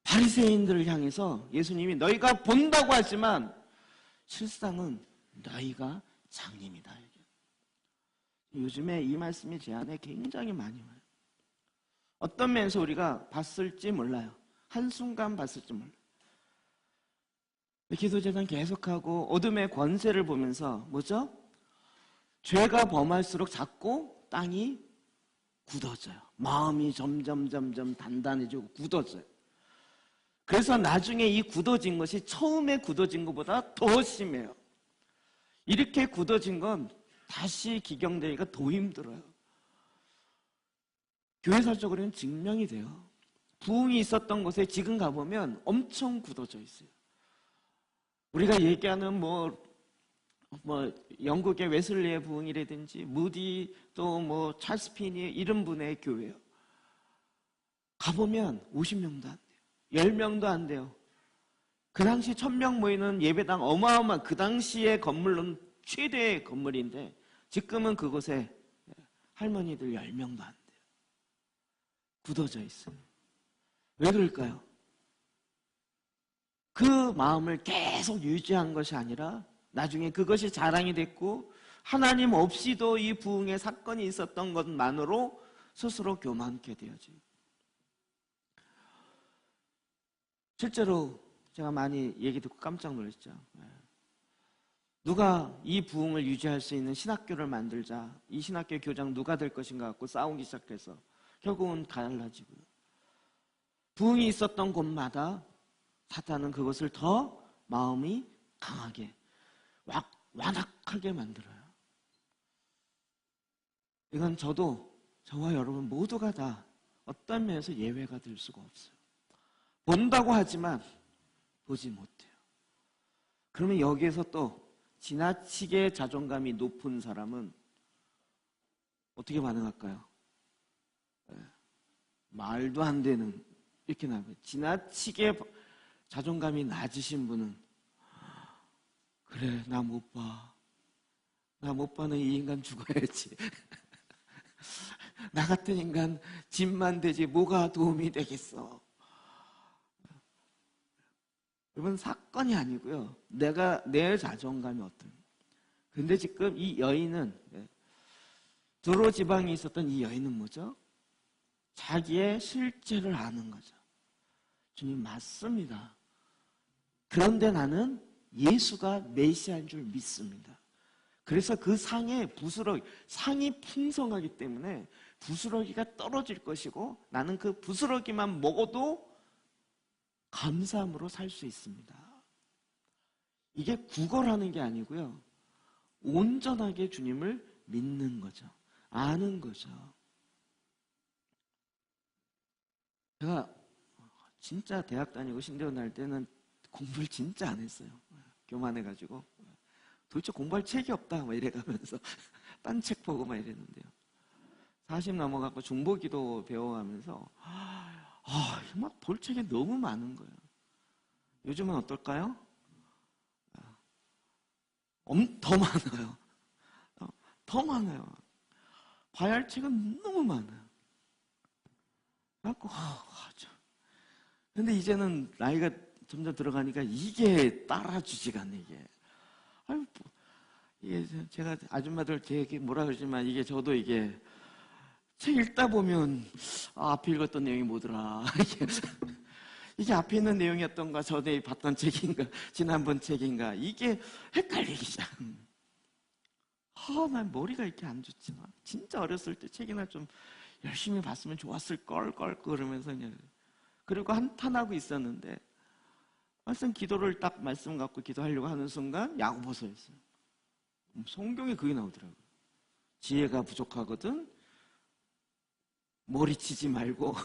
바리새인들을 향해서 예수님이 너희가 본다고 하지만 실상은 너희가 장님이다. 요즘에 이 말씀이 제 안에 굉장히 많이 와요. 어떤 면에서 우리가 봤을지 몰라요. 한순간 봤을지 몰라요. 기도제단 계속하고 어둠의 권세를 보면서 뭐죠? 죄가 범할수록 자꾸 땅이 굳어져요. 마음이 점점 단단해지고 굳어져요. 그래서 나중에 이 굳어진 것이 처음에 굳어진 것보다 더 심해요. 이렇게 굳어진 건 다시 기경되기가 더 힘들어요. 교회사적으로는 증명이 돼요. 부흥이 있었던 곳에 지금 가보면 엄청 굳어져 있어요. 우리가 얘기하는 영국의 웨슬리의 부흥이라든지 무디 또 찰스 피니 이런 분의 교회요. 가보면 50명도 안 돼요. 10명도 안 돼요. 그 당시 1000명 모이는 예배당 어마어마한 그 당시의 건물은 최대의 건물인데 지금은 그곳에 할머니들 10명도 안 돼요. 굳어져 있어요. 왜 그럴까요? 그 마음을 계속 유지한 것이 아니라 나중에 그것이 자랑이 됐고 하나님 없이도 이 부흥의 사건이 있었던 것만으로 스스로 교만케 되어져요. 실제로 제가 많이 얘기 듣고 깜짝 놀랐죠. 누가 이 부흥을 유지할 수 있는 신학교를 만들자, 이 신학교 교장 누가 될 것인가 갖고 싸우기 시작해서 결국은 갈라지고요. 부흥이 있었던 곳마다 사탄은 그것을 더 마음이 강하게 완악하게 만들어요. 이건 저와 여러분 모두가 다 어떤 면에서 예외가 될 수가 없어요. 본다고 하지만 보지 못해요. 그러면 여기에서 또 지나치게 자존감이 높은 사람은 어떻게 반응할까요? 말도 안 되는 이렇게 나와요. 지나치게 자존감이 낮으신 분은 그래 나 못 봐. 나 못 봐는 이 인간 죽어야지. 나 같은 인간 집만 되지 뭐가 도움이 되겠어. 여러분 사건이 아니고요. 내 자존감이 어떤. 근데 지금 이 여인은 두로 지방에 있었던 이 여인은 뭐죠? 자기의 실제를 아는 거죠. 주님 맞습니다. 그런데 나는 예수가 메시아인 줄 믿습니다. 그래서 그 상이 풍성하기 때문에 부스러기가 떨어질 것이고 나는 그 부스러기만 먹어도 감사함으로 살 수 있습니다. 이게 구걸하는 게 아니고요. 온전하게 주님을 믿는 거죠. 아는 거죠. 제가 진짜 대학 다니고 신대원 날 때는 공부를 진짜 안 했어요. 교만해가지고 도대체 공부할 책이 없다 막 이래가면서 딴 책 보고 막 이랬는데요. 40 넘어가고 중보기도 배워가면서 막 볼 책이 너무 많은 거예요. 요즘은 어떨까요? 더 많아요. 더 많아요. 봐야 할 책은 너무 많아요. 그래갖고, 근데 이제는 나이가 점점 들어가니까 이게 따라주지가 않네, 이게. 아유, 이게 제가 아줌마들 되게 뭐라 그러지만 이게 저도 이게 책 읽다 보면 앞에 읽었던 내용이 뭐더라. 이게 앞에 있는 내용이었던가 전에 봤던 책인가 지난번 책인가 이게 헷갈리기 시작. 난 머리가 이렇게 안 좋지. 진짜 어렸을 때 책이나 좀 열심히 봤으면 좋았을 걸 그러면서 그냥 그리고 한탄하고 있었는데 말씀 기도를 딱 말씀 갖고 기도하려고 하는 순간 야고보서였어요. 성경에 그게 나오더라고요. 지혜가 부족하거든 머리 치지 말고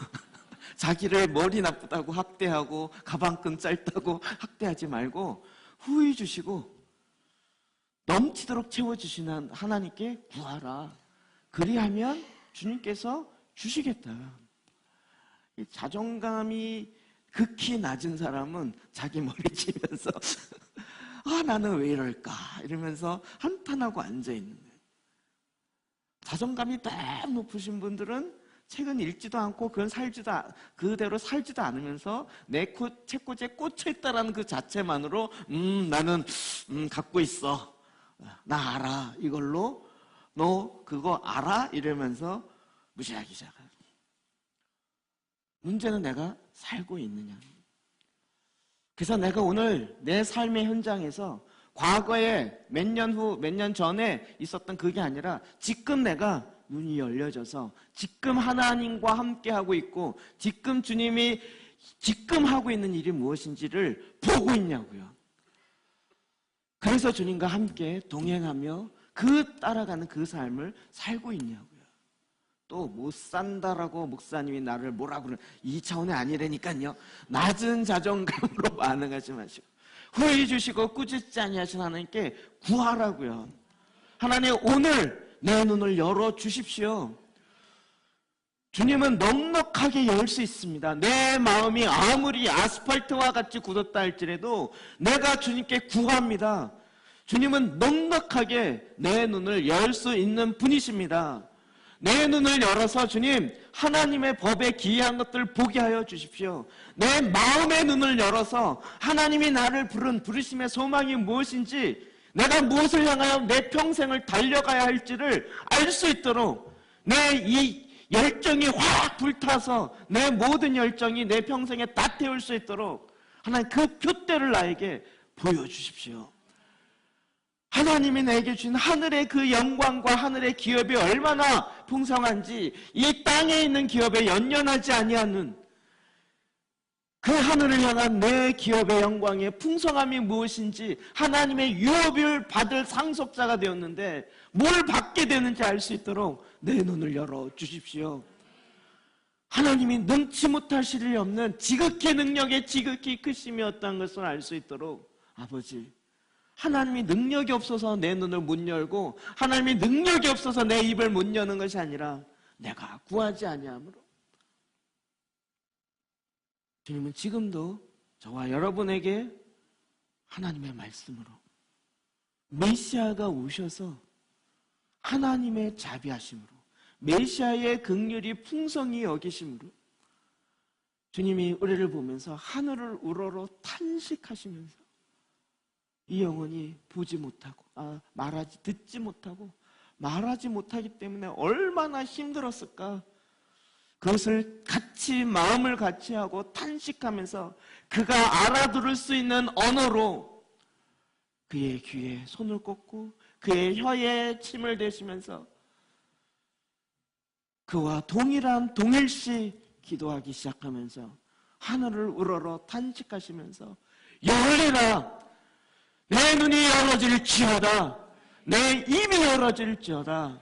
자기를 머리 나쁘다고 학대하고 가방끈 짧다고 학대하지 말고 후히 주시고 넘치도록 채워주시는 하나님께 구하라. 그리하면 주님께서 주시겠다. 이 자존감이 극히 낮은 사람은 자기 머리 치면서 나는 왜 이럴까 이러면서 한탄하고 앉아있는 거예요. 자존감이 너무 높으신 분들은 책은 읽지도 않고 그대로 살지도 않으면서 내 책꽂이에 꽂혀있다라는 그 자체만으로 나는 갖고 있어. 나 알아. 이걸로 너 그거 알아? 이러면서 무시하기 시작해요. 문제는 내가 살고 있느냐. 그래서 내가 오늘 내 삶의 현장에서 과거에 몇 년 전에 있었던 그게 아니라 지금 내가 눈이 열려져서 지금 하나님과 함께 하고 있고 지금 주님이 지금 하고 있는 일이 무엇인지를 보고 있냐고요. 그래서 주님과 함께 동행하며 따라가는 그 삶을 살고 있냐고요. 또 못 산다라고 목사님이 나를 뭐라고 그러는 이 차원이 아니라니까요. 낮은 자존감으로 반응하지 마시고 후회 주시고 꾸짖지 아니하신 하나님께 구하라고요. 하나님 오늘 내 눈을 열어 주십시오. 주님은 넉넉하게 열 수 있습니다. 내 마음이 아무리 아스팔트와 같이 굳었다 할지라도 내가 주님께 구합니다. 주님은 넉넉하게 내 눈을 열 수 있는 분이십니다. 내 눈을 열어서 주님 하나님의 법에 기이한 것들을 보게 하여 주십시오. 내 마음의 눈을 열어서 하나님이 나를 부르심의 소망이 무엇인지 내가 무엇을 향하여 내 평생을 달려가야 할지를 알 수 있도록 내 이 열정이 확 불타서 내 모든 열정이 내 평생에 다 태울 수 있도록 하나님 그 표대를 나에게 보여주십시오. 하나님이 내게 주신 하늘의 그 영광과 하늘의 기업이 얼마나 풍성한지 이 땅에 있는 기업에 연연하지 아니하는 그 하늘을 향한 내 기업의 영광의 풍성함이 무엇인지 하나님의 유업을 받을 상속자가 되었는데 뭘 받게 되는지 알 수 있도록 내 눈을 열어 주십시오. 하나님이 능치 못하실 일 없는 지극히 능력의 지극히 크심이었다는 것을 알 수 있도록 아버지 하나님이 능력이 없어서 내 눈을 못 열고 하나님이 능력이 없어서 내 입을 못 여는 것이 아니라 내가 구하지 아니함으로 주님은 지금도 저와 여러분에게 하나님의 말씀으로 메시아가 오셔서 하나님의 자비하심으로 메시아의 긍휼이 풍성히 여기심으로 주님이 우리를 보면서 하늘을 우러러 탄식하시면서 이 영혼이 보지 못하고 듣지 못하고 말하지 못하기 때문에 얼마나 힘들었을까. 그것을 같이 마음을 같이 하고 탄식하면서 그가 알아들을 수 있는 언어로 그의 귀에 손을 꽂고 그의 혀에 침을 대시면서 그와 동일시 기도하기 시작하면서 하늘을 우러러 탄식하시면서 열리라 내 눈이 열어질지어다 내 입이 열어질지어다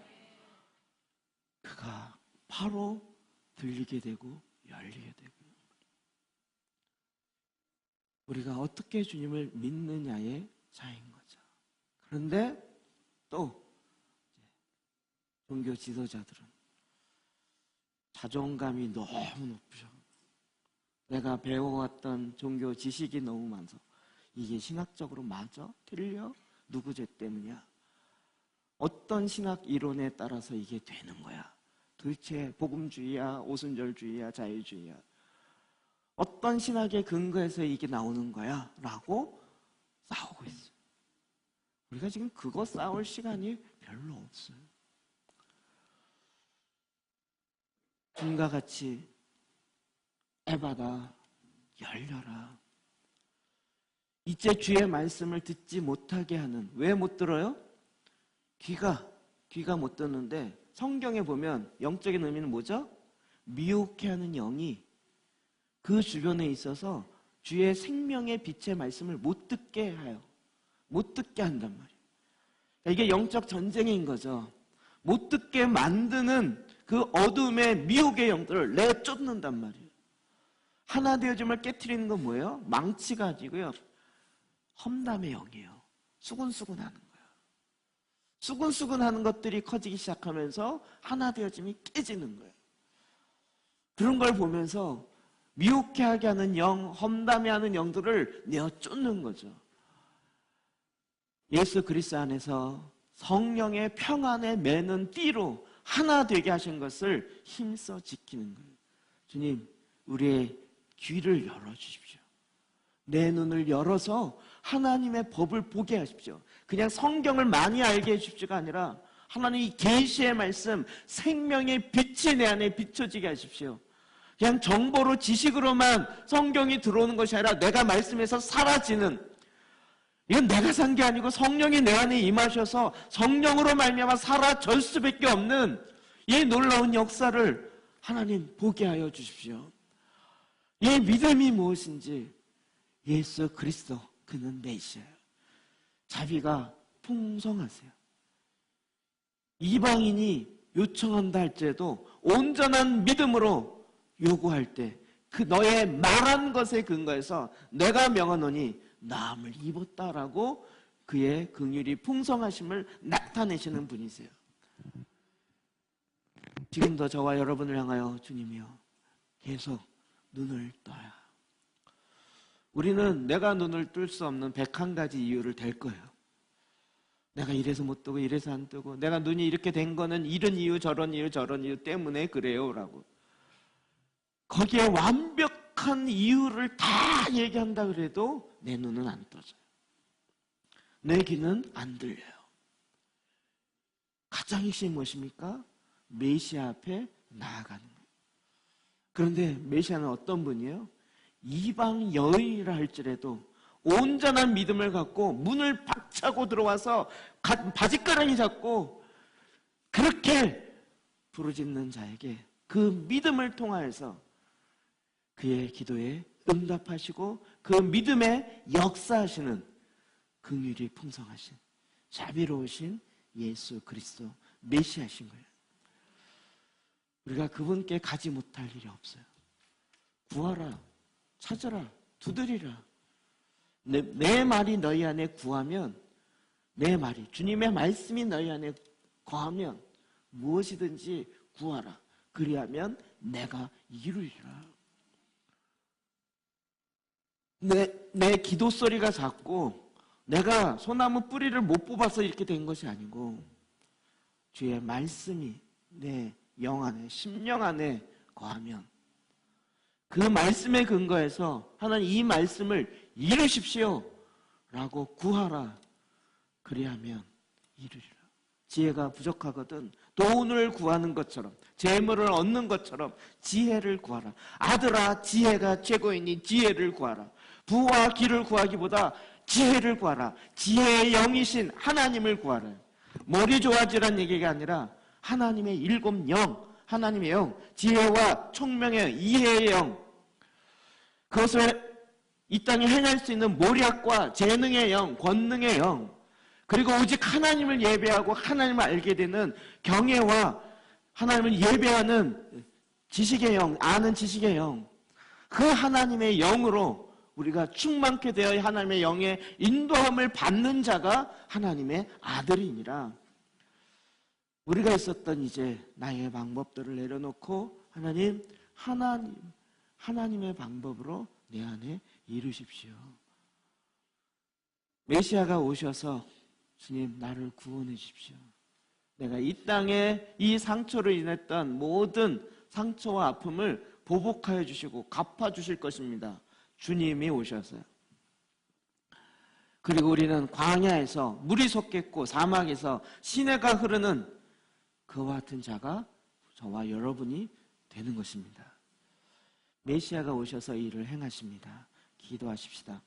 그가 바로 들리게 되고 열리게 되고 우리가 어떻게 주님을 믿느냐의 차이인 거죠. 그런데 또 종교 지도자들은 자존감이 너무 높으셔. 내가 배워왔던 종교 지식이 너무 많아서 이게 신학적으로 맞아? 틀려? 누구 죄 때문이야? 어떤 신학 이론에 따라서 이게 되는 거야? 도대체 복음주의야, 오순절주의야, 자유주의야? 어떤 신학의 근거에서 이게 나오는 거야? 라고 싸우고 있어요. 우리가 지금 그거 싸울 시간이 별로 없어요. 주님과 같이 에바다 열려라. 이제 주의 말씀을 듣지 못하게 하는, 왜 못 들어요? 귀가 못 듣는데, 성경에 보면 영적인 의미는 뭐죠? 미혹해 하는 영이 그 주변에 있어서 주의 생명의 빛의 말씀을 못 듣게 해요. 못 듣게 한단 말이에요. 그러니까 이게 영적 전쟁인 거죠. 못 듣게 만드는 그 어둠의 미혹의 영들을 내쫓는단 말이에요. 하나 되어짐을 깨트리는 건 뭐예요? 망치가 아니고요, 험담의 영이에요. 수군수군하는 거예요. 수군수군하는 것들이 커지기 시작하면서 하나 되어짐이 깨지는 거예요. 그런 걸 보면서 미혹해 하게 하는 영, 험담해 하는 영들을 내어쫓는 거죠. 예수 그리스도 안에서 성령의 평안에 매는 띠로 하나 되게 하신 것을 힘써 지키는 거예요. 주님, 우리의 귀를 열어주십시오. 내 눈을 열어서 하나님의 법을 보게 하십시오. 그냥 성경을 많이 알게 해주십시오가 아니라 하나님의 계시의 말씀, 생명의 빛이 내 안에 비춰지게 하십시오. 그냥 정보로, 지식으로만 성경이 들어오는 것이 아니라 내가 말씀에서 사라지는, 이건 내가 산 게 아니고 성령이 내 안에 임하셔서 성령으로 말미암아 사라질 수밖에 없는 이 놀라운 역사를 하나님 보게 하여 주십시오. 이 믿음이 무엇인지, 예수 그리스도 그는 메시아예요. 자비가 풍성하세요. 이방인이 요청한다 할지라도 온전한 믿음으로 요구할 때 그 너의 말한 것에 근거해서 내가 명하노니 나음을 입었다라고 그의 긍휼이 풍성하심을 나타내시는 분이세요. 지금도 저와 여러분을 향하여 주님이여 계속 눈을 떠야. 우리는 내가 눈을 뜰 수 없는 101가지 이유를 댈 거예요. 내가 이래서 못 뜨고 이래서 안 뜨고, 내가 눈이 이렇게 된 거는 이런 이유 저런 이유 저런 이유 때문에 그래요 라고. 거기에 완벽한 이유를 다 얘기한다 그래도 내 눈은 안 떠져요. 내 귀는 안 들려요. 가장 핵심이 무엇입니까? 메시아 앞에 나아가는 거예요. 그런데 메시아는 어떤 분이에요? 이방 여인이라 할지라도 온전한 믿음을 갖고 문을 박차고 들어와서 바짓가랑이 잡고 그렇게 부르짖는 자에게 그 믿음을 통하여서 그의 기도에 응답하시고 그 믿음에 역사하시는 긍휼이 풍성하신 자비로우신 예수 그리스도 메시아신 거예요. 우리가 그분께 가지 못할 일이 없어요. 구하라, 찾아라, 두드리라. 내 말이 너희 안에 구하면, 내 말이, 주님의 말씀이 너희 안에 거하면 무엇이든지 구하라. 그리하면 내가 이루리라. 내 기도 소리가 작고 내가 소나무 뿌리를 못 뽑아서 이렇게 된 것이 아니고 주의 말씀이 내 영 안에, 심령 안에 거하면 그 말씀에 근거해서 하나님 이 말씀을 이루십시오 라고 구하라. 그리하면 이루리라. 지혜가 부족하거든 돈을 구하는 것처럼, 재물을 얻는 것처럼 지혜를 구하라. 아들아, 지혜가 최고이니 지혜를 구하라. 부와 기를 구하기보다 지혜를 구하라. 지혜의 영이신 하나님을 구하라. 머리 좋아지란 얘기가 아니라 하나님의 일곱 영, 하나님의 영, 지혜와 총명의 영, 이해의 영, 그것을 이 땅에 행할 수 있는 모략과 재능의 영, 권능의 영, 그리고 오직 하나님을 예배하고 하나님을 알게 되는 경외와 하나님을 예배하는 지식의 영, 아는 지식의 영, 그 하나님의 영으로 우리가 충만케 되어 하나님의 영의 인도함을 받는 자가 하나님의 아들이니라. 우리가 있었던 이제 나의 방법들을 내려놓고 하나님의 방법으로 내 안에 이루십시오. 메시아가 오셔서 주님, 나를 구원해 주십시오. 내가 이 땅에 이 상처로 인했던 모든 상처와 아픔을 보복하여 주시고 갚아주실 것입니다. 주님이 오셔서요. 그리고 우리는 광야에서 물이 솟겠고 사막에서 시내가 흐르는 그와 같은 자가 저와 여러분이 되는 것입니다. 메시아가 오셔서 이 일을 행하십니다. 기도하십시다.